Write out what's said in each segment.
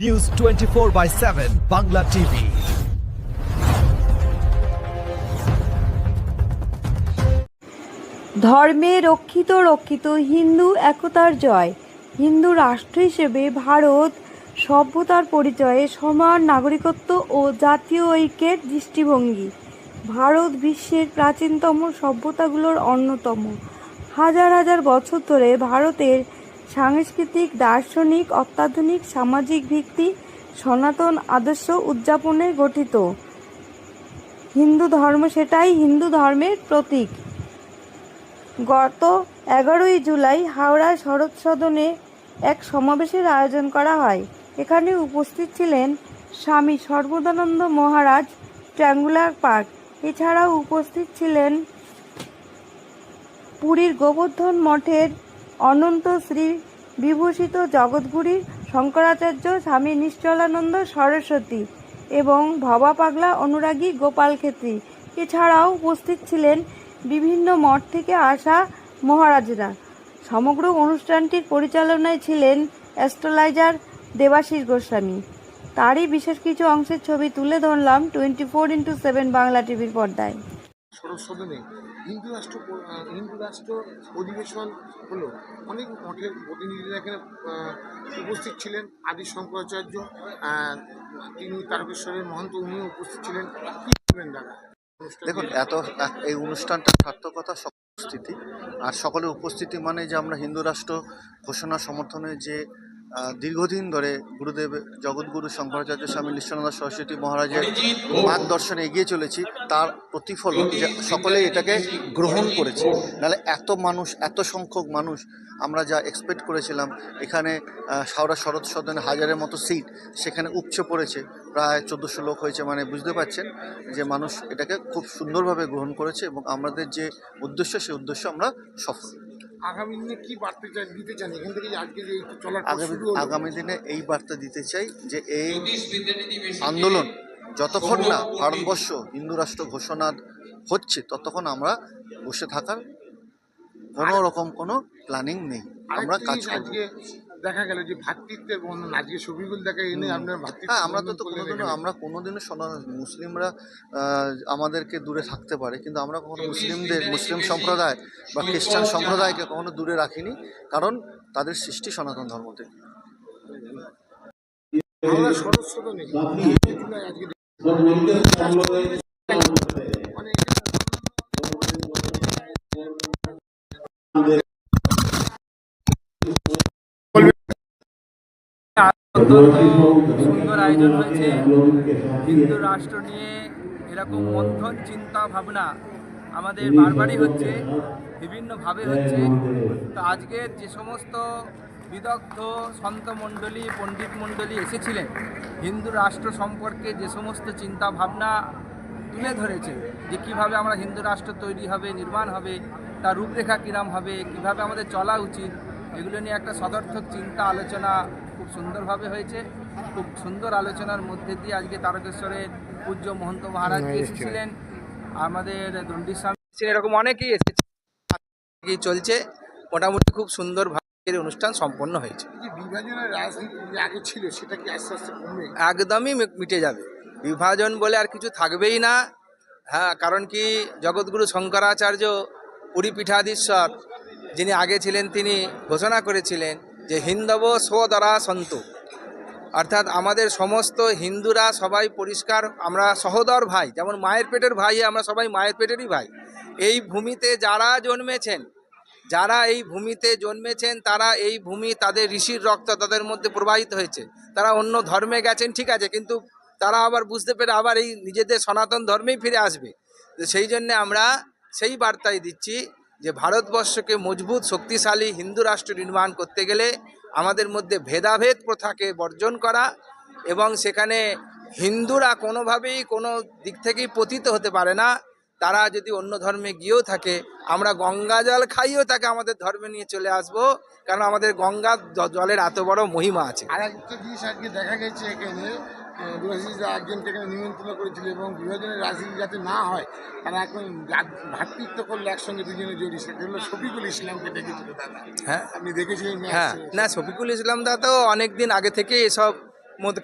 News 24/7 Bangla TV. ধর্মে রক্ষিত রক্ষিত হিন্দু একতার জয়। হিন্দু রাষ্ট্র হিসেবে ভারত সভ্যতার পরিচয়ে সমান নাগরিকত্ব ও জাতীয় ঐক্যের দৃষ্টিভঙ্গি। ভারত বিশ্বের প্রাচীনতম সভ্যতাগুলোর অন্যতম। হাজার হাজার বছর ধরে ভারতের সাংস্কৃতিক, দার্শনিক, অত্যাধুনিক সামাজিক ভিত্তি সনাতন আদর্শ উদযাপনে গঠিত। হিন্দু ধর্ম সেটাই হিন্দু ধর্মের প্রতীক। গত 11ই জুলাই হাওড়া শরৎ সদনে এক সমাবেশের আয়োজন করা হয়। এখানে উপস্থিত ছিলেন স্বামী সর্বদানন্দ মহারাজ, ট্রায়াঙ্গুলার পার্ক। এছাড়াও উপস্থিত ছিলেন পুরীর গোবর্ধন মঠের অনন্ত শ্রী বিভূষিত জগৎগুরু শঙ্করাচার্য, স্বামী নিশ্চলানন্দ সরস্বতী এবং ভবা পাগলা অনুরাগী গোপাল খেত্রী। এছাড়াও উপস্থিত ছিলেন বিভিন্ন মঠ থেকে আসা মহারাজরা। সমগ্র অনুষ্ঠানটির পরিচালনায় ছিলেন অ্যাস্ট্রোলজার দেবাশিস গোস্বামী। তারই বিশেষ কিছু অংশের ছবি তুলে ধরলাম 24x7 বাংলা টিভির পর্দায়। শরৎ সদনে হিন্দু রাষ্ট্র অধিবেশন হলো। অনেক মঠের প্রতিনিধিরা এখানে উপস্থিত ছিলেন। আদি শঙ্করাচার্য, তিনি তারকেশ্বরের মহন্ত, উনিও উপস্থিত ছিলেন। কি বলবেন দাদা? দেখুন, এই অনুষ্ঠানটার সার্থকতা উপস্থিতি, আর সকলের উপস্থিতি মানে যে আমরা হিন্দু রাষ্ট্র ঘোষণা সমর্থনে যে দীর্ঘদিন ধরে গুরুদেব জগৎগুরু শঙ্করাচার্য স্বামী নিশ্চলানন্দ সরস্বতী মহারাজের মার্গদর্শনে এগিয়ে চলেছি, তার প্রতিফলন যে সকলেই এটাকে গ্রহণ করেছে। নাহলে এত মানুষ, এত সংখ্যক মানুষ আমরা যা এক্সপেক্ট করেছিলাম, এখানে হাওড়া শরৎ সদনে হাজারের মতো সিট, সেখানে উপচে পড়েছে প্রায় 1400 লোক হয়েছে। মানে বুঝতে পারছেন যে মানুষ এটাকে খুব সুন্দরভাবে গ্রহণ করেছে এবং আমাদের যে উদ্দেশ্য, সেই উদ্দেশ্য আমরা সফল। আগামী দিনে কি বার্তা দিতে চান এখান থেকে, আজকে যে চলার আগামী দিনে এই বার্তা দিতে চাই যে এই আন্দোলন যতক্ষণ না ভারতবর্ষ হিন্দু রাষ্ট্র ঘোষণা হচ্ছে, ততক্ষণ আমরা বসে থাকার কোনো রকম কোনো প্ল্যানিং নেই। আমরা কাজ করব। আজকে দেখা গেল যে ভ্রাতৃত্বের বন্ধন, আজকে শফিকুল দেখা এনে আপনার ভ্রাতৃত্ব। হ্যাঁ, আমরা কোনোদিনও মুসলিমরা আমাদেরকে দূরে থাকতে পারে, কিন্তু আমরা কখনো মুসলিম সম্প্রদায় বা খ্রিস্টান সম্প্রদায়কে কখনো দূরে রাখিনি, কারণ তাদের সৃষ্টি সনাতন ধর্ম থেকে। আমরা শরৎ সদনে আজকে সুন্দর আয়োজন হয়েছে। হিন্দু রাষ্ট্র নিয়ে এরকম মন্থন চিন্তা ভাবনা আমাদের বারবারই হচ্ছে, বিভিন্নভাবে হচ্ছে। তো আজকের যে সমস্ত বিদগ্ধ সন্ত মণ্ডলী, পণ্ডিত মণ্ডলী এসেছিলেন, হিন্দু রাষ্ট্র সম্পর্কে যে সমস্ত চিন্তা ভাবনা তুলে ধরেছে, যে কিভাবে আমরা হিন্দু রাষ্ট্র তৈরি হবে, নির্মাণ হবে, তার রূপরেখা কীরকম হবে, কিভাবে আমাদের চলা উচিত, এগুলো নিয়ে একটা সদর্থক চিন্তা আলোচনা খুব সুন্দরভাবে হয়েছে। খুব সুন্দর আলোচনার মধ্যে দিয়ে আজকে তারকেশ্বরের পূজ্য মহন্ত মহারাজ এসেছিলেন, আমাদের দণ্ডী স্বামী এরকম অনেকেই এসেছে, চলছে। মোটামুটি খুব সুন্দরভাবে অনুষ্ঠান সম্পন্ন হয়েছে। বিভাজনের রাজনীতি আগে ছিল, সেটা কি আস্তে আস্তে কমবে? একদমই মিটে যাবে। বিভাজন বলে আর কিছু থাকবেই না। হ্যাঁ, কারণ কি জগৎগুরু শঙ্করাচার্য পুরীপীঠাধীশ্বর যিনি আগে ছিলেন, তিনি ঘোষণা করেছিলেন যে হিন্দব স্বদরা সন্তু, অর্থাৎ আমাদের সমস্ত হিন্দুরা সবাই পরিষ্কার, আমরা সহোদর ভাই, যেমন মায়ের পেটের ভাই, আমরা সবাই মায়ের পেটেরই ভাই। এই ভূমিতে যারা এই ভূমিতে জন্মেছেন, তারা এই ভূমি, তাদের ঋষির রক্ত তাদের মধ্যে প্রবাহিত হয়েছে। তারা অন্য ধর্মে গেছেন ঠিক আছে, কিন্তু তারা আবার বুঝতে পেরে আবার এই নিজেদের সনাতন ধর্মেই ফিরে আসবে। তো সেই জন্যে আমরা সেই বার্তাই দিচ্ছি যে ভারতবর্ষকে মজবুত শক্তিশালী হিন্দু রাষ্ট্র নির্মাণ করতে গেলে আমাদের মধ্যে ভেদাভেদ প্রথাকে বর্জন করা, এবং সেখানে হিন্দুরা কোনোভাবেই কোনো দিক থেকেই পতিত হতে পারে না। তারা যদি অন্য ধর্মে গিয়েও থাকে, আমরা গঙ্গা জল খাইয়েও তাকে আমাদের ধর্মে নিয়ে চলে আসব, কারণ আমাদের গঙ্গা জলের এত বড় মহিমা আছে। আর একটা জিনিস আজকে দেখা গেছে, এখানে একজনকে এখানে নিমন্ত্রণ করেছিল, এবং বিভাজনের রাজনীতি যাতে না হয়, তারা এখন ভ্রাতৃত্ব করলে একসঙ্গে দুজনে জড়িয়ে, সেটা হলো শফিকুল ইসলামকে দেখেছিল দাদা। হ্যাঁ, আপনি দেখেছিলেন? হ্যাঁ, না, শফিকুল ইসলাম দা তো অনেক দিন আগে থেকে এসব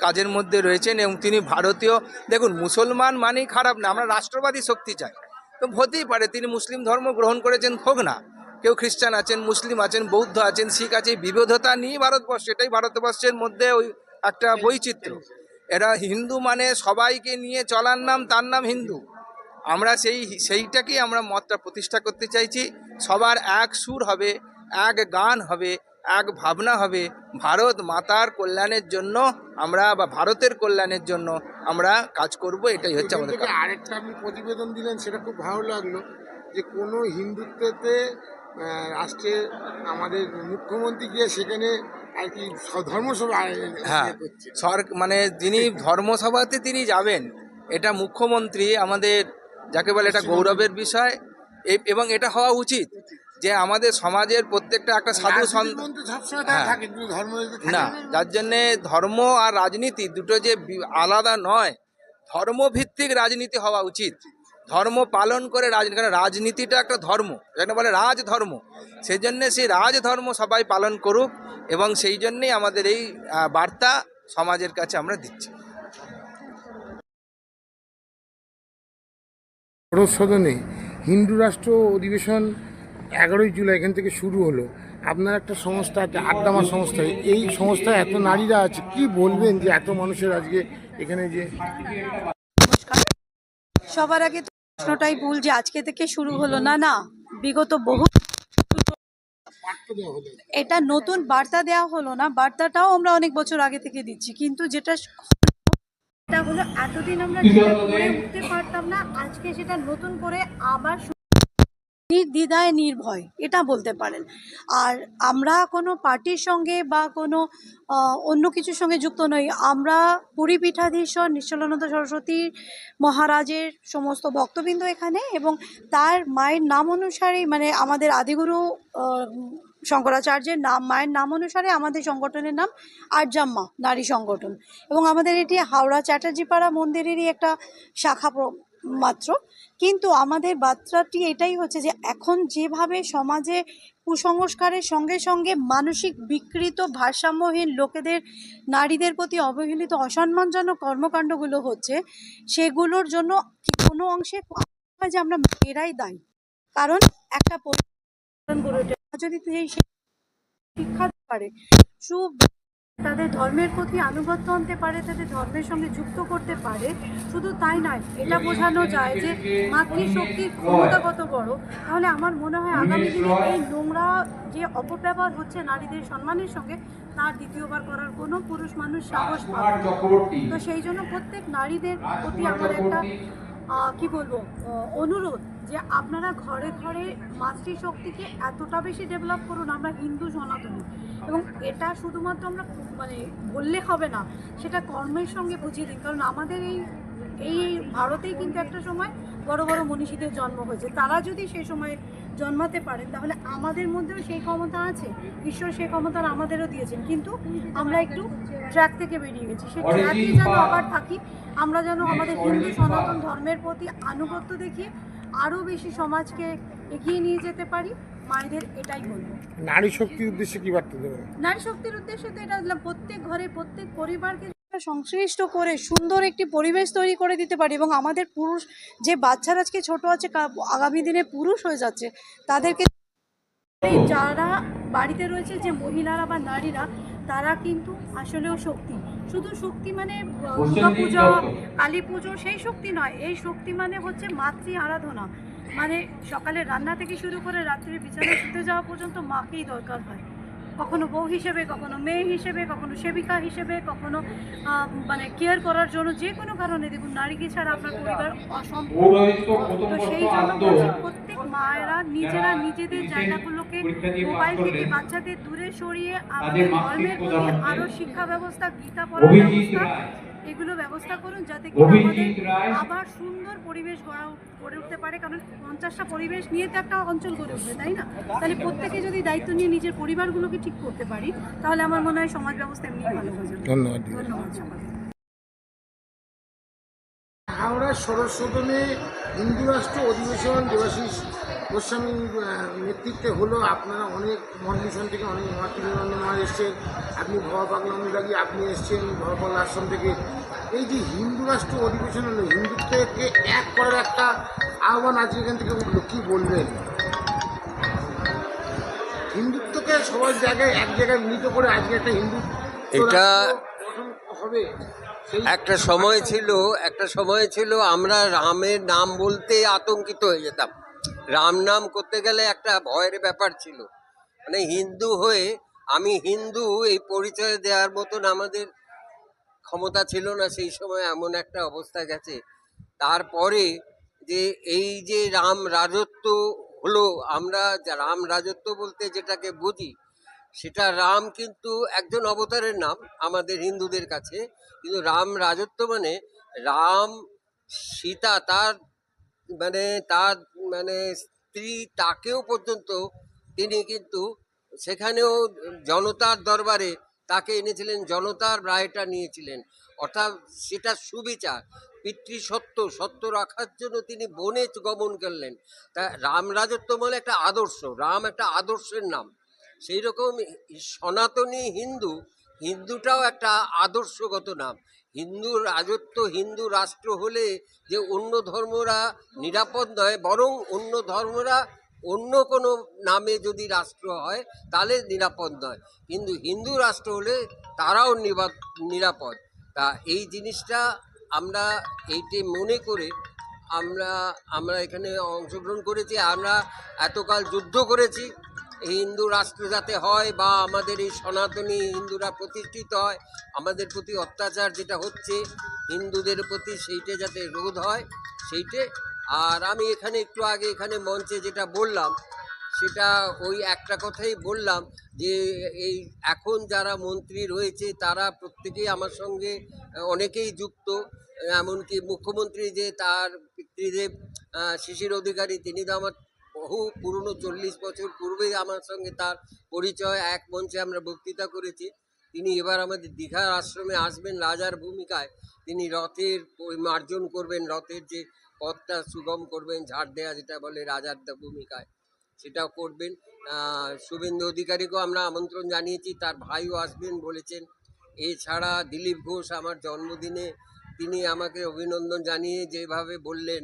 কাজের মধ্যে রয়েছেন এবং তিনি ভারতীয়। দেখুন, মুসলমান মানেই খারাপ না, আমরা রাষ্ট্রবাদী শক্তি চাই। তো হতেই পারে তিনি মুসলিম ধর্ম গ্রহণ করেছেন, হোক না। কেউ খ্রিস্টান আছেন, মুসলিম আছেন, বৌদ্ধ আছেন, শিখ আছে, বিবিধতা নিয়ে ভারতবর্ষ, এটাই ভারতবর্ষের মধ্যে ওই একটা বৈচিত্র্য। এরা হিন্দু মানে সবাইকে নিয়ে চলার নাম, তার নাম হিন্দু। আমরা সেইটাকেই আমরা মতটা প্রতিষ্ঠা করতে চাইছি। সবার এক সুর হবে, এক গান হবে, এক ভাবনা হবে। ভারত মাতার কল্যাণের জন্য আমরা, বা ভারতের কল্যাণের জন্য আমরা কাজ করব, এটাই হচ্ছে আমাদের কাজ। আরেকটা আপনি প্রতিবেদন দিলেন, সেটা খুব ভালো লাগলো, যে কোনো হিন্দুত্বতে রাষ্ট্রের আমাদের মুখ্যমন্ত্রী গিয়ে সেখানে আর কি ধর্মসভা হ্যাঁ, মানে যিনি ধর্মসভাতে তিনি যাবেন, এটা মুখ্যমন্ত্রী আমাদের, যাকে বলে এটা গৌরবের বিষয়। এবং এটা হওয়া উচিত যে আমাদের সমাজের প্রত্যেকটা একটা সাধু সন্ত না, যার জন্যে ধর্ম আর রাজনীতি দুটো যে আলাদা নয়, ধর্মভিত্তিক রাজনীতি হওয়া উচিত। ধর্ম পালন করে রাজনীতি, কারণ রাজনীতিটা একটা ধর্ম, যেটা বলে রাজধর্ম। সেই জন্যে সেই রাজধর্ম সবাই পালন করুক, এবং সেই জন্যেই আমাদের এই বার্তা সমাজের কাছে আমরা দিচ্ছি। সদনে হিন্দু রাষ্ট্র অধিবেশন 11ই জুলাই এখান থেকে শুরু হলো। আপনার একটা সংস্থা আছে, আড্ডামা সংস্থা, এই সংস্থায় এত নারীরা আছে, কি বলবেন যে এত মানুষের আজকে এখানে যে? সবার আগে তো প্রশ্নটাই ভুল যে আজকে থেকে শুরু হলো, না না, বিগত বহু, এটা নতুন বার্তা দেওয়া হলো না, বার্তাটাও আমরা অনেক বছর আগে থেকে দিচ্ছি। কিন্তু যেটা হলো, এতদিন আমরা যেটা করে উঠতে পারতাম না, আজকে সেটা নতুন করে আবার নির্দ্বিধায় নির্ভয়, এটা বলতে পারেন। আর আমরা কোনো পার্টির সঙ্গে বা কোনো অন্য কিছুর সঙ্গে যুক্ত নই। আমরা পুরীপীঠাধীশ্বর নিশ্চলানন্দ সরস্বতী মহারাজের সমস্ত ভক্তবৃন্দ এখানে, এবং তার মায়ের নাম অনুসারেই, মানে আমাদের আদিগুরু শঙ্করাচার্যের নাম, মায়ের নাম অনুসারে আমাদের সংগঠনের নাম আর্যাম্মা নারী সংগঠন। এবং আমাদের এটি হাওড়া চ্যাটার্জিপাড়া মন্দিরেরই একটা শাখা মাত্র। কিন্তু আমাদের বার্তাটি এটাই হচ্ছে যে এখন যেভাবে সমাজে কুসংস্কারের সঙ্গে সঙ্গে মানসিক বিকৃত ভারসাম্যহীন লোকেদের, নারীদের প্রতি অবহেলিত অসম্মানজনক কর্মকাণ্ডগুলো হচ্ছে, সেগুলোর জন্য কোনো অংশে যে আমরা মেয়েরাই দায়ী। কারণ একটা যদি শিক্ষা পারে, তাদের ধর্মের প্রতি আনুগত্য আনতে পারে, তাদের ধর্মের সঙ্গে যুক্ত করতে পারে, শুধু তাই নয়, এটা বোঝানো যায় যে মাতৃশক্তির ক্ষমতা কত বড়, তাহলে আমার মনে হয় আগামী দিনে এই নোংরা যে অপব্যবহার হচ্ছে নারীদের সম্মানের সঙ্গে, তার দ্বিতীয়বার করার কোনো পুরুষ মানুষ সাহস পাবে না। তো সেই জন্য প্রত্যেক নারীদের প্রতি আমার একটা কি বলবো অনুরোধ, যে আপনারা ঘরে ঘরে মাতৃশক্তিকে এতটা বেশি ডেভেলপ করুন। আমরা হিন্দু সনাতনী, এবং এটা শুধুমাত্র আমরা মানে বললে হবে না, সেটা কর্মের সঙ্গে বুঝিয়ে দিন। কারণ আমাদের এই ভারতেই কিন্তু একটা সময় বড় বড় মনীষীদের জন্ম হয়েছে। তারা যদি সেই সময় জন্মাতে পারেন, তাহলে আমাদের মধ্যেও সেই ক্ষমতা আছে। ঈশ্বর সেই ক্ষমতা আমাদেরও দিয়েছেন, কিন্তু আমরা একটু ট্র্যাক থেকে বেরিয়ে গেছি। সেই ট্র্যাকে যেন আবার থাকি, আমরা যেন আমাদের হিন্দু সনাতন ধর্মের প্রতি আনুগত্য দেখিয়ে আরও বেশি সমাজকে এগিয়ে নিয়ে যেতে পারি। মায়েদের এটাই বলবো। নারী শক্তির উদ্দেশ্যে কি বার্তা দেবেন? নারী শক্তির উদ্দেশ্যে তো এটা প্রত্যেক ঘরে, প্রত্যেক পরিবারকে সংশ্লিষ্ট করে সুন্দর একটি পরিবেশ তৈরি করে দিতে পারি। এবং আমাদের পুরুষ যে বাচ্চারা আজকে ছোট আছে, আগামী দিনে পুরুষ হয়ে যাচ্ছে, তাদেরকে, যারা বাড়িতে রয়েছে যে মহিলারা বা নারীরা, তারা কিন্তু আসলেও শক্তি। শুধু শক্তি মানে দুর্গা পূজা, কালী পুজো সেই শক্তি নয়। এই শক্তি মানে হচ্ছে মাতৃ আরাধনা। মানে সকালে রান্না থেকে শুরু করে রাত্রে বিছানায় শুতে যাওয়া পর্যন্ত মাকেই দরকার হয়। কখনো বউ হিসেবে, কখনো মেয়ে হিসেবে, কখনো সেবিকা হিসেবে, কখনো মানে কেয়ার করার জন্য, যে কোনো কারণে। দেখুন, নারীকে ছাড়া আপনার পরিবার অসম্ভব। তো সেই জন্য প্রত্যেক মায়েরা নিজেরা নিজেদের জায়গাগুলোকে মোবাইল থেকে বাচ্চাদের দূরে সরিয়ে আমাদের ধর্মের প্রতি আরও শিক্ষা ব্যবস্থা, গীতা পড়ার ব্যবস্থা, এগুলো ব্যবস্থা করুন, যাতে কি আমাদের আবার সুন্দর পরিবেশ গড়ে উঠতে পারে। কারণ 50টা পরিবেশ নিয়ে তো একটা অঞ্চল গড়ে উঠবে, তাই না? তাহলে প্রত্যেকে যদি দায়িত্ব নিয়ে নিজের পরিবারগুলোকে ঠিক করতে পারি, তাহলে আমার মনে হয় সমাজ ব্যবস্থা এমনি ভালো হয়ে যাবে। ধন্যবাদ। সমাজ। হাওড়া সরস্বতনে হিন্দু রাষ্ট্র অধিবেশন দেবাশিস গোস্বামীর নেতৃত্বে হলো, আপনারা অনেক মঠ মিশন থেকে অনেক মঠ এসছেন, আপনি ভবা পাগলা অনুরাগী, আপনি এসছেন ভবাপাগলা আশ্রম থেকে। এই যে হিন্দু রাষ্ট্র অধিবেশন হলো, হিন্দুত্বকে এক করার একটা আহ্বান আজকে এখান থেকে উঠলো, কী বলবেন? হিন্দুত্বকে সবার জায়গায় এক জায়গায় মিলিত করে আজকে একটা হিন্দু এটা গঠন হবে। একটা সময় ছিল আমরা রামের নাম বলতে আতঙ্কিত হয়ে যেতাম। রাম নাম করতে গেলে একটা ভয়ের ব্যাপার ছিল, মানে হিন্দু হয়ে আমি হিন্দু এই পরিচয় দেওয়ার মতন আমাদের ক্ষমতা ছিল না সেই সময়। এমন একটা অবস্থা গেছে। তারপরে যে এই যে রাম রাজত্ব হলো, আমরা রাম রাজত্ব বলতে যেটাকে বুঝি, সেটা রাম কিন্তু একজন অবতারের নাম আমাদের হিন্দুদের কাছে। কিন্তু রাম রাজত্ব মানে রাম সীতা তার মানে স্ত্রী, তাকেও পর্যন্ত তিনি কিন্তু সেখানেও জনতার দরবারে তাকে এনেছিলেন, জনতার রায়টা নিয়েছিলেন। অর্থাৎ সেটা সুবিচার, সত্য রাখার জন্য তিনি বনে গমন করলেন। তা রাম রাজত্ব মানে একটা আদর্শ, রাম একটা আদর্শের নাম। সেই রকম সনাতনী হিন্দুটাও একটা আদর্শগত নাম। হিন্দু রাজত্ব, হিন্দু রাষ্ট্র হলে যে অন্য ধর্মরা নিরাপদ নয়, বরং অন্য ধর্মরা অন্য কোনো নামে যদি রাষ্ট্র হয় তাহলে নিরাপদ নয়, কিন্তু হিন্দু রাষ্ট্র হলে তারাও নিরাপদ। তা এই জিনিসটা আমরা এইটি মনে করে আমরা এখানে অংশগ্রহণ করেছি। আমরা এতকাল যুদ্ধ করেছি হিন্দু রাষ্ট্র যাতে হয়, বা আমাদের এই সনাতনী হিন্দুরা প্রতিষ্ঠিত হয়, আমাদের প্রতি অত্যাচার যেটা হচ্ছে হিন্দুদের প্রতি সেইটা যাতে রোধ হয় সেইটে। আর আমি এখানে একটু আগে এখানে মঞ্চে যেটা বললাম, সেটা ওই একটা কথাই বললাম যে এই এখন যারা মন্ত্রী রয়েছে তারা প্রত্যেকেই আমার সঙ্গে অনেকেই যুক্ত। এমনকি মুখ্যমন্ত্রী যে তার পিতৃদেব শিশির অধিকারী, তিনি তো আমার বহু পুরনো 40 বছর পূর্বে আমার সঙ্গে তার পরিচয়। এক মঞ্চে আমরা বক্তৃতা করেছি। তিনি এবার আমাদের দীঘার আশ্রমে আসবেন রাজার ভূমিকায়। তিনি রথের মার্জন করবেন, রথের যে পথটা সুগম করবেন, ঝাড় দেয়া যেটা বলে রাজার ভূমিকায়, সেটাও করবেন। শুভেন্দু অধিকারীকেও আমরা আমন্ত্রণ জানিয়েছি, তার ভাইও আসবেন বলেছেন। এছাড়া দিলীপ ঘোষ আমার জন্মদিনে তিনি আমাকে অভিনন্দন জানিয়ে যেভাবে বললেন,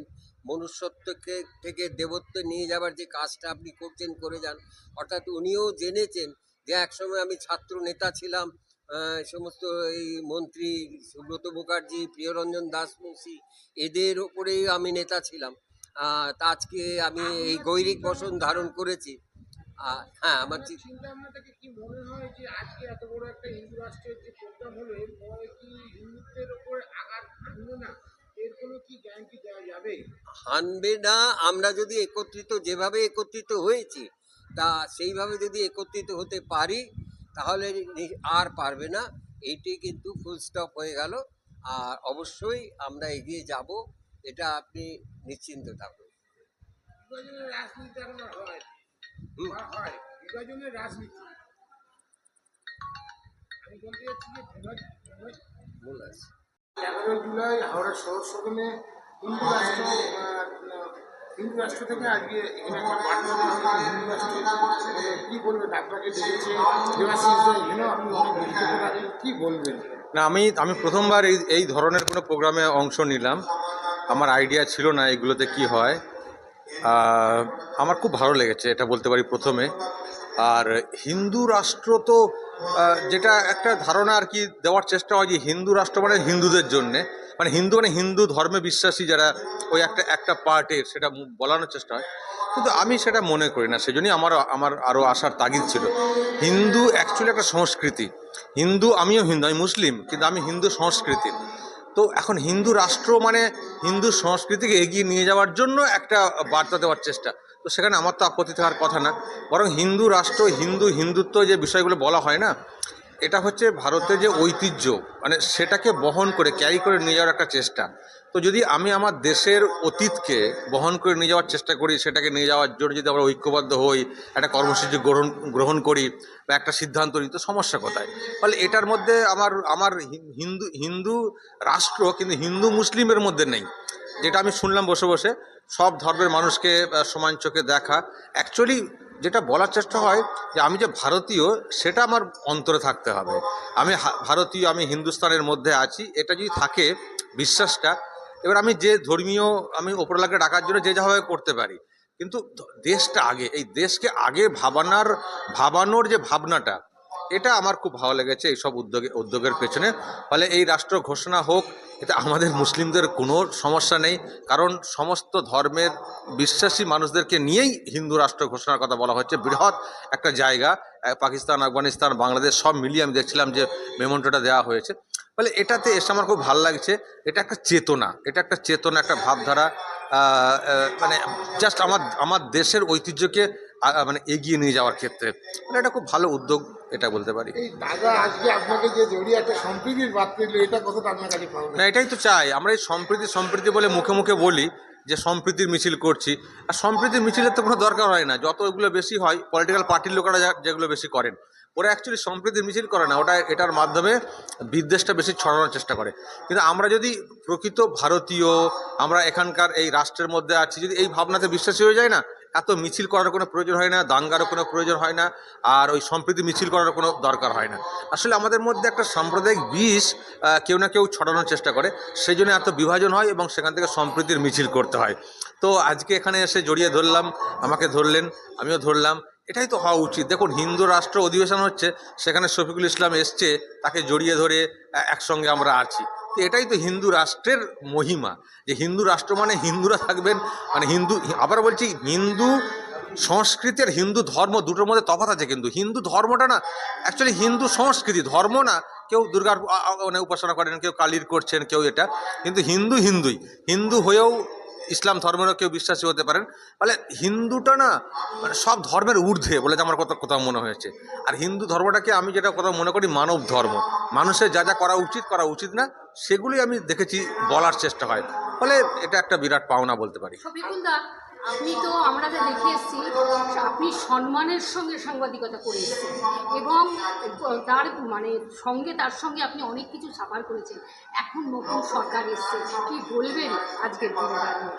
মনুষ্যত্বকে থেকে দেবত্ব নিয়ে যাবার যে কাজটা আপনি করছেন, করে যান। অর্থাৎ উনিও জেনেছেন যে একসময় আমি ছাত্র নেতা ছিলাম, সমস্ত এই মন্ত্রী সুব্রত মুখার্জি, প্রিয়রঞ্জন দাসমুন্সি, এদের ওপরেই আমি নেতা ছিলাম। তা আজকে আমি এই গৈরিক বসন ধারণ করেছি। হ্যাঁ, আমার চিন্তাভাবনাটাকে কি মনে হয় যে আজকে এত বড় একটা হিন্দু রাষ্ট্রের যে প্রোগ্রাম হলো, এর পরে কি হিন্দুত্বের উপরে আঘাত আনবে না? এর কোনো কি গ্যারান্টি দেওয়া যাবে? হানবে না। আমরা যদি যেভাবে একত্রিত হয়েছি, তা সেইভাবে যদি একত্রিত হতে পারি তাহলে আর পারবে না। এইটি কিন্তু ফুল স্টপ হয়ে গেল। আর অবশ্যই আমরা এগিয়ে যাব, এটা আপনি নিশ্চিন্ত থাকুন। বিভাজনের রাজনীতি এখন আর হয়? বিভাজনের রাজনীতি আমি বলতে চাচ্ছি যে 11 জুলাই হাওড়া শহর সদনে হিন্দু রাষ্ট্র থেকে আজকে এখানে একটা বার্তা দেওয়া হলো হিন্দু রাষ্ট্র। কি বলবেন? আপনাকে দেখেছে এখানেও আপনি অনেক বক্তব্য রাখেন, কি বলবেন? না, আমি প্রথমবার এই ধরনের কোনো প্রোগ্রামে অংশ নিলাম। আমার আইডিয়া ছিল না এগুলোতে কি হয়। আমার খুব ভালো লেগেছে, এটা বলতে পারি প্রথমে। আর হিন্দু রাষ্ট্র তো যেটা একটা ধারণা আর কি দেওয়ার চেষ্টা হয় যে হিন্দু রাষ্ট্র মানে হিন্দুদের জন্যে, মানে হিন্দু ধর্মে বিশ্বাসী যারা ওই একটা পার্টের, সেটা বলানোর চেষ্টা হয়। কিন্তু আমি সেটা মনে করি না, সেজন্যই আমার আরও আসার তাগিদ ছিল। হিন্দু অ্যাকচুয়ালি একটা সংস্কৃতি। আমিও হিন্দু, আমি মুসলিম, কিন্তু আমি হিন্দু সংস্কৃতি। তো এখন হিন্দু রাষ্ট্র মানে হিন্দু সংস্কৃতিকে এগিয়ে নিয়ে যাওয়ার জন্য একটা বার্তা দেওয়ার চেষ্টা। তো সেখানে আমার তো আপত্তি থাকার কথা না, বরং হিন্দু রাষ্ট্র, হিন্দুত্ব যে বিষয়গুলো বলা হয় না, এটা হচ্ছে ভারতের যে ঐতিহ্য, মানে সেটাকে বহন করে ক্যারি করে নিয়ে যাওয়ার একটা চেষ্টা। তো যদি আমি আমার দেশের অতীতকে বহন করে নিয়ে যাওয়ার চেষ্টা করি, সেটাকে নিয়ে যাওয়ার জন্য যদি আমরা ঐক্যবদ্ধ হই, একটা কর্মসূচি গ্রহণ করি বা একটা সিদ্ধান্ত নিই, তো সমস্যা কোথায়? ফলে এটার মধ্যে আমার হিন্দু রাষ্ট্র কিন্তু হিন্দু মুসলিমের মধ্যে নেই। যেটা আমি শুনলাম বসে বসে, সব ধর্মের মানুষকে সমান চোখে দেখা। অ্যাকচুয়ালি যেটা বলার চেষ্টা হয় যে আমি যে ভারতীয় সেটা আমার অন্তরে থাকতে হবে। আমি ভারতীয়, আমি হিন্দুস্তানের মধ্যে আছি, এটা যদি থাকে বিশ্বাসটা, এবার আমি যে ধর্মীয় আমি ওপরওয়ালাকে ডাকার জন্য যে যাভাবে করতে পারি, কিন্তু দেশটা আগে, এই দেশকে আগে ভাবানোর যে ভাবনাটা, এটা আমার খুব ভালো লেগেছে এইসব উদ্যোগের পেছনে। ফলে এই রাষ্ট্র ঘোষণা হোক, এতে আমাদের মুসলিমদের কোনো সমস্যা নেই, কারণ সমস্ত ধর্মের বিশ্বাসী মানুষদেরকে নিয়েই হিন্দু রাষ্ট্র ঘোষণার কথা বলা হচ্ছে। বৃহৎ একটা জায়গা, পাকিস্তান, আফগানিস্তান, বাংলাদেশ সব মিলিয়ে আমি দেখছিলাম যে মেমন্টোটা দেওয়া হয়েছে। ফলে এটাতে এসে আমার খুব ভালো লাগছে। এটা একটা চেতনা, একটা ভাবধারা, মানে জাস্ট আমার দেশের ঐতিহ্যকে মানে এগিয়ে নিয়ে যাওয়ার ক্ষেত্রে মানে এটা খুব ভালো উদ্যোগ, এটা বলতে পারি। এই দাদা আজকে আপনাকে যে জড়িয়ে একটা সম্প্রীতির বার্তা দিল, এটা কতটা আপনার কাছে পাওয়া? না, এটাই তো চাই আমরা। এই সম্প্রীতি বলে মুখে মুখে বলি যে সম্প্রীতির মিছিল করছি, আর সম্প্রীতির মিছিলের তো কোনো দরকার হয় না। যত এগুলো বেশি হয়, পলিটিক্যাল পার্টির লোকেরা যেগুলো বেশি করেন, ওরা অ্যাকচুয়ালি সম্প্রীতির মিছিল করে না, এটার মাধ্যমে বিদ্বেষটা বেশি ছড়ানোর চেষ্টা করে। কিন্তু আমরা যদি প্রকৃত ভারতীয়, আমরা এখানকার এই রাষ্ট্রের মধ্যে আছি, যদি এই ভাবনাতে বিশ্বাসী হয়ে যায় না, এত মিছিল করার কোনো প্রয়োজন হয় না, দাঙ্গারও কোনো প্রয়োজন হয় না, আর ওই সম্প্রীতি মিছিল করার কোনো দরকার হয় না। আসলে আমাদের মধ্যে একটা সাম্প্রদায়িক বিষ কেউ না কেউ ছড়ানোর চেষ্টা করে, সেই জন্য এত বিভাজন হয় এবং সেখান থেকে সম্প্রীতির মিছিল করতে হয়। তো আজকে এখানে এসে জড়িয়ে ধরলাম, আমাকে ধরলেন, আমিও ধরলাম, এটাই তো হওয়া উচিত। দেখুন, হিন্দু রাষ্ট্র অধিবেশন হচ্ছে, সেখানে শফিকুল ইসলাম এসছে, তাকে জড়িয়ে ধরে একসঙ্গে আমরা আছি। তো এটাই তো হিন্দু রাষ্ট্রের মহিমা, যে হিন্দু রাষ্ট্র মানে হিন্দুরা থাকবেন, মানে হিন্দু। আবার বলছি, হিন্দু সংস্কৃতি আর হিন্দু ধর্ম দুটোর মধ্যে তফাৎ আছে। কিন্তু হিন্দু ধর্মটা না, অ্যাকচুয়ালি হিন্দু সংস্কৃতি, ধর্ম না। কেউ দুর্গার মানে উপাসনা করেন, কেউ কালীর করছেন, কেউ এটা, কিন্তু হিন্দু হয়েও ইসলাম ধর্মেরও কেউ বিশ্বাসী হতে পারেন। ফলে হিন্দুটা না মানে সব ধর্মের ঊর্ধ্বে বলে আমার কোথাও মনে হয়েছে। আর হিন্দু ধর্মটাকে আমি যেটা কোথাও মনে করি মানব ধর্ম, মানুষের যা যা করা উচিত না সেগুলি আমি দেখেছি বলার চেষ্টা হয়। ফলে এটা একটা বিরাট পাওনা বলতে পারি। শফিকুলদা, আপনি তো আমরা যা দেখে এসেছি, আপনি সম্মানের সঙ্গে সাংবাদিকতা করে এসেছেন এবং তার সঙ্গে আপনি অনেক কিছু সাফার করেছেন। এখন নতুন সরকার এসছে, কি বলবেন আজকের দিনে দাঁড়িয়ে?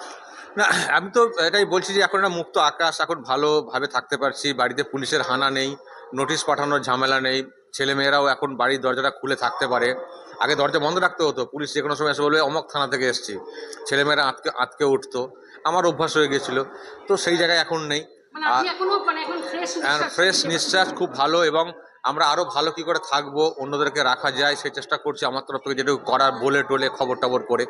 না, আমি তো এটাই বলছি যে এখন একটা মুক্ত আকাশ, এখন ভালোভাবে থাকতে পারছি। বাড়িতে পুলিশের হানা নেই, নোটিশ পাঠানোর ঝামেলা নেই, ছেলেমেয়েরাও এখন বাড়ির দরজাটা খুলে থাকতে পারে। আগে দরজা বন্ধ রাখতে হতো, পুলিশ যে কোনো সময় এসে বলবে অমক থানা থেকে এসছি, ছেলেমেয়েরা আটকে উঠতো, আমার অভ্যাস হয়ে গেছিলো। তো সেই জায়গায় এখন নেই। ফ্রেশ নিঃশ্বাস, খুব ভালো। এবং আমরা আরও ভালো কী করে থাকবো, অন্যদেরকে রাখা যায় সেই চেষ্টা করছি আমার তরফ থেকে, যেটুকু করার বলে টোলে খবর করে।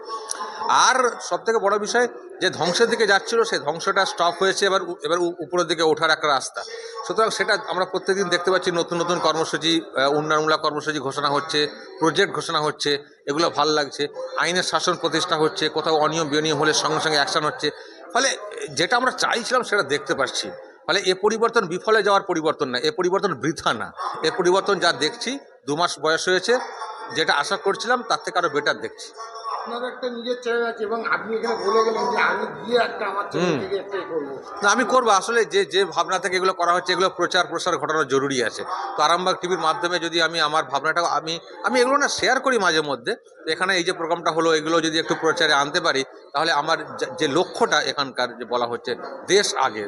আর সবথেকে বড় বিষয়, যে ধ্বংসের দিকে যাচ্ছিলো সেই ধ্বংসটা স্টপ হয়েছে, এবার উপরের দিকে ওঠার একটা রাস্তা। সুতরাং সেটা আমরা প্রত্যেকদিন দেখতে পাচ্ছি, নতুন কর্মসূচি, উন্নয়নমূলক কর্মসূচি ঘোষণা হচ্ছে, প্রজেক্ট ঘোষণা হচ্ছে, এগুলো ভালো লাগছে। আইনের শাসন প্রতিষ্ঠা হচ্ছে, কোথাও অনিয়ম বিনিয়ম হলে সঙ্গে অ্যাকশন হচ্ছে। ফলে যেটা আমরা চাইছিলাম সেটা দেখতে পাচ্ছি। ফলে এ পরিবর্তন বিফলে যাওয়ার পরিবর্তন না, এ পরিবর্তন বৃথা না। এ পরিবর্তন যা দেখছি, 2 মাস বয়স হয়েছে, যেটা আশা করছিলাম তার থেকে আরও বেটার দেখছি। আপনার একটা নিজের চ্যানেল আছে এবং আপনি এখানে বলে গেলেন যে আমি গিয়ে একটা আমার চ্যানেল থেকে একটাই করবো। না, আমি করবো। আসলে যে ভাবনা থেকে এগুলো করা হচ্ছে, এগুলো প্রচার প্রসার ঘটানো জরুরি আছে। তো আরামবাগ টিভির মাধ্যমে যদি আমি আমার ভাবনাটা আমি এগুলো না শেয়ার করি মাঝে মধ্যে, এখানে এই যে প্রোগ্রামটা হলো, এগুলো যদি একটু প্রচারে আনতে পারি, তাহলে আমার যে লক্ষ্যটা এখানকার যে বলা হচ্ছে দেশ আগে,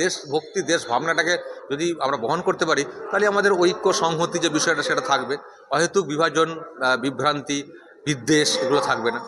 দেশ ভক্তি, দেশ ভাবনাটাকে যদি আমরা বহন করতে পারি, তাহলে আমাদের ঐক্য সংহতি যে বিষয়টা সেটা থাকবে। অহেতুক বিভাজন, বিভ্রান্তি, বিদ্বেষ এগুলো থাকবে না।